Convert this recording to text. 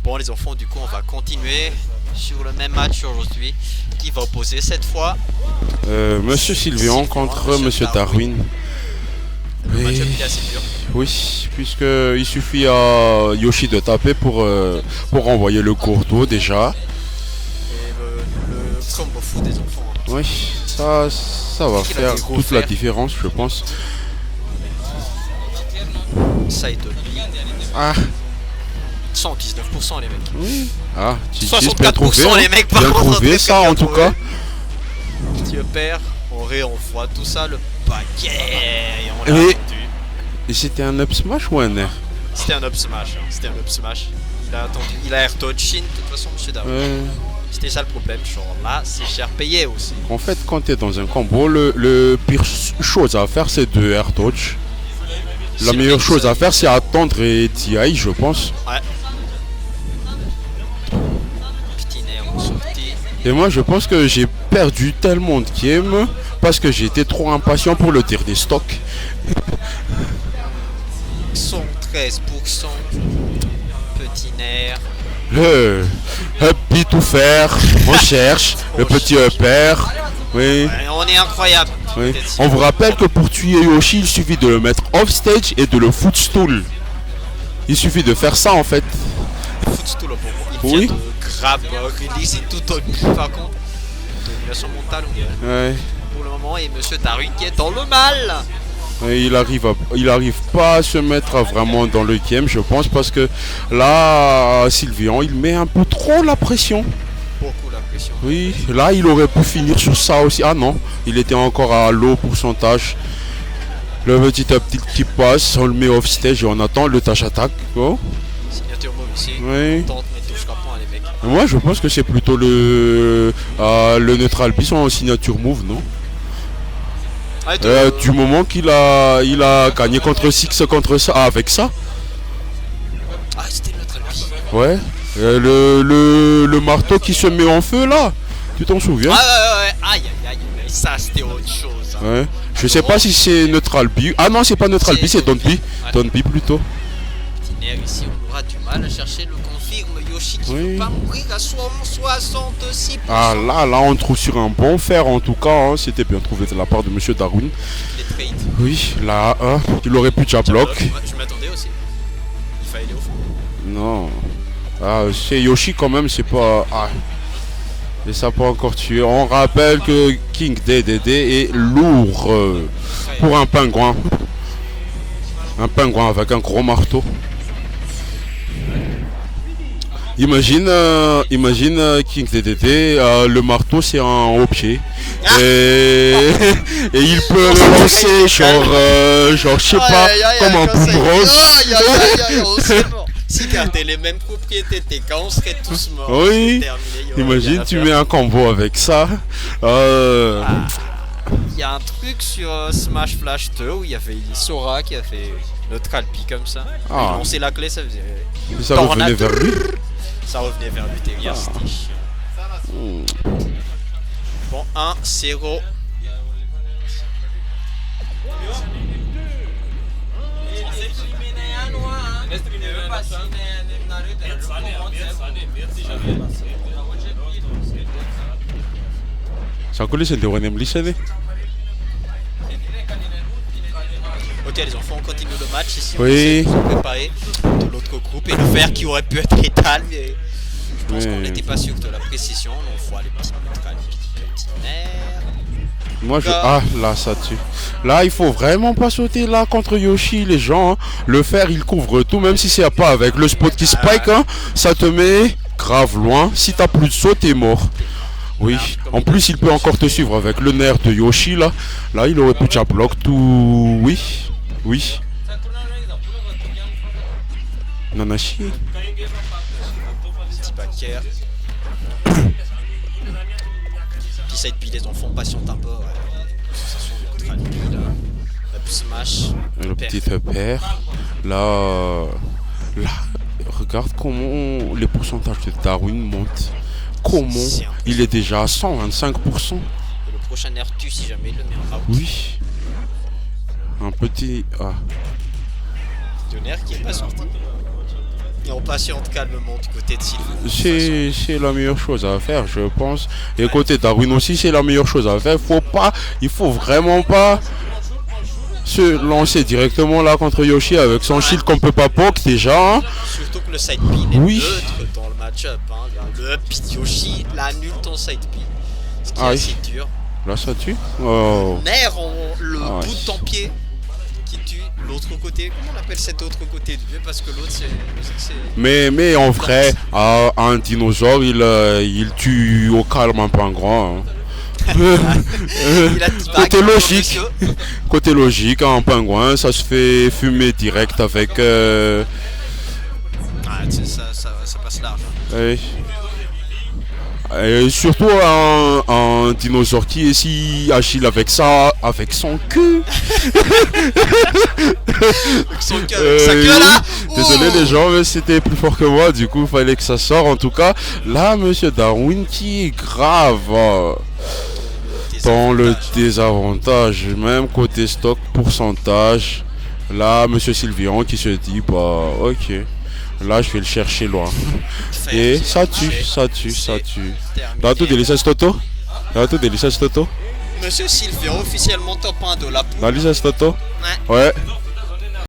Bon les enfants, du coup on va continuer sur le même match aujourd'hui qui va opposer cette fois Monsieur Sylvian contre Monsieur Darwin. Le match-up est assez dur. Oui, puisqu'il suffit à Yoshi de taper pour envoyer le courtois déjà. Et le combo fou des enfants. Oui, ça va faire toute la différence, je pense. Ça étonne. Ah, 119% les mecs. oui. Ah, Titis, 64% bien trouvé, hein. les mecs par Bien contre. trouvé ça en tout cas. Petit père, on réenvoie tout ça, le paquet et on l'a Et- rendu. Et c'était un up smash ou un air? C'était un up smash, hein. C'était un up smash. Il a attendu, il a air touching de toute façon monsieur Darwin. C'était ça le problème, genre là c'est cher payé aussi. En fait, quand tu es dans un combo, le pire chose à faire c'est de air touch. La Si meilleure le mec, chose ça- à faire c'est attendre et TI, je pense. Ouais. Petit nerf en sortie. Et moi je pense que j'ai perdu tellement de game parce que j'étais trop impatient pour le tir des stocks. 113%. Petit nerf. Le up tout faire, on cherche, le petit upper. Oui, Ouais, on est incroyable. oui. Peut-être si- On vous rappelle que pour tuer Yoshi, il suffit de le mettre off stage et de le footstool. Il suffit de faire ça en fait. Footstool au bon. Il Oui. vient de grave release et tout au but par contre. Domination mentale ou bien. Ouais. Pour le moment et monsieur Darwin qui est dans le mal. Et il arrive pas à se mettre vraiment dans le game, je pense, parce que là, Sylvian, il met un peu trop la pression. Beaucoup la pression. Oui, là, il aurait pu finir sur ça aussi. Ah non, il était encore à low pourcentage. Le petit up tilt qui passe, on le met off stage et on attend le touch attack. Oh. Signature move ici. Oui. On tente mais touchera point les mecs. Moi, je pense que c'est plutôt le neutral B en signature move, non? Ouais, Du moment qu'il a gagné contre Six contre ça, avec ça. Ah c'était notre ami. Ouais. Le marteau qui se met en feu là. Tu t'en souviens? Ouais. Aïe aïe aïe. Mais ça c'était autre chose. Hein. Ouais. Je sais pas si c'est Neutral B. Ah non, c'est pas Neutral B, c'est Don B. Ouais. Don B plutôt. Petit nerf ici, on aura du mal à chercher le confirme. Yoshi qui Oui. veut pas mourir à 66%. Ah là, on trouve sur un bon fer en tout cas. Hein. C'était bien trouvé de la part de Monsieur Darwin. Les trades. Oui, là, il aurait pu déjà bloc. Ouais, je m'attendais aussi. Il fallait aller au fond. Non. Ah, c'est Yoshi quand même, c'est pas. Ah. Et ça peut encore tuer. On rappelle que King DDD est lourd pour un pingouin. Un pingouin avec un gros marteau. Imagine King DDD, le marteau c'est un objet. Et il peut le lancer genre je sais pas, comme un boomerang. Aïe, on c'est mort. Si gardait les mêmes propriétés tes cas, on serait tous morts. Oui. C'est terminé, il y aurait Imagine rien à tu faire. mets un combo avec ça. Il y a un truc sur Smash Flash 2 où il y avait Sora qui a fait notre calpi comme ça. Ah. Il lançait la clé, ça faisait. Ça revenait vers lui. Ça revenait vers lui, t'es bien stitch. Bon, 1-0. Sakuli c'était Renem Lissene. Ok les enfants, on continue le match ici. Oui. On s'est préparé de l'autre groupe et le fer qui aurait pu être étal, mais je pense qu'on n'était pas sûr de la précision. Donc il faut aller petit nerf. Moi je. Ah là ça tue. Là il faut vraiment pas sauter là contre Yoshi les gens. Hein. Le fer il couvre tout, même si c'est pas avec le spot qui spike, hein, ça te met grave loin. Si t'as plus de saut, t'es mort. Oui, en plus il peut encore te suivre avec le nerf de Yoshi là. Là il aurait pu déjà bloquer tout. Oui. Oui. Nanashi. Petit backer. Puis ça puis les enfants patientent un peu. Ouais. Ça sont notre habitude. Up smash. Le petit upper. Là, regarde comment les pourcentages de Darwin montent. Comment il est déjà à 125%. Et le prochain air tue si jamais il le met en out. Oui. Un petit. Ah. De nerf qui est pas sorti. Et on patiente calmement du côté de Sylvain. C'est la meilleure chose à faire, je pense. Et côté Darwin aussi, c'est la meilleure chose à faire. Il faut vraiment pas se lancer directement là contre Yoshi avec son shield qu'on peut pas poke déjà. Hein. Surtout que le side pin est neutre dans le match-up. Hein. Le up Yoshi l'annule ton side pin. Ce qui est assez dur. Là ça tue. Oh. Nerf, le bout de ton pied qui tue l'autre côté. Comment on appelle cet autre côté du pied? Parce que l'autre c'est. Mais en vrai, un dinosaure il tue au calme un pingouin. Hein. Côté logique, un pingouin ça se fait fumer direct avec ça passe large. Et surtout un dinosaure qui est si agile avec ça, avec son cul. Avec son queue, sa queue là. Désolé les gens, mais c'était plus fort que moi, du coup il fallait que ça sorte. En tout cas, là monsieur Darwin qui est grave. Dans le désavantage, même côté stock pourcentage, là monsieur Sylvian qui se dit bah ok, là je vais le chercher loin. Et ça tue. Dans tout délice Toto. Monsieur Sylvian officiellement top 1 de la poule. Dans Toto. Ouais.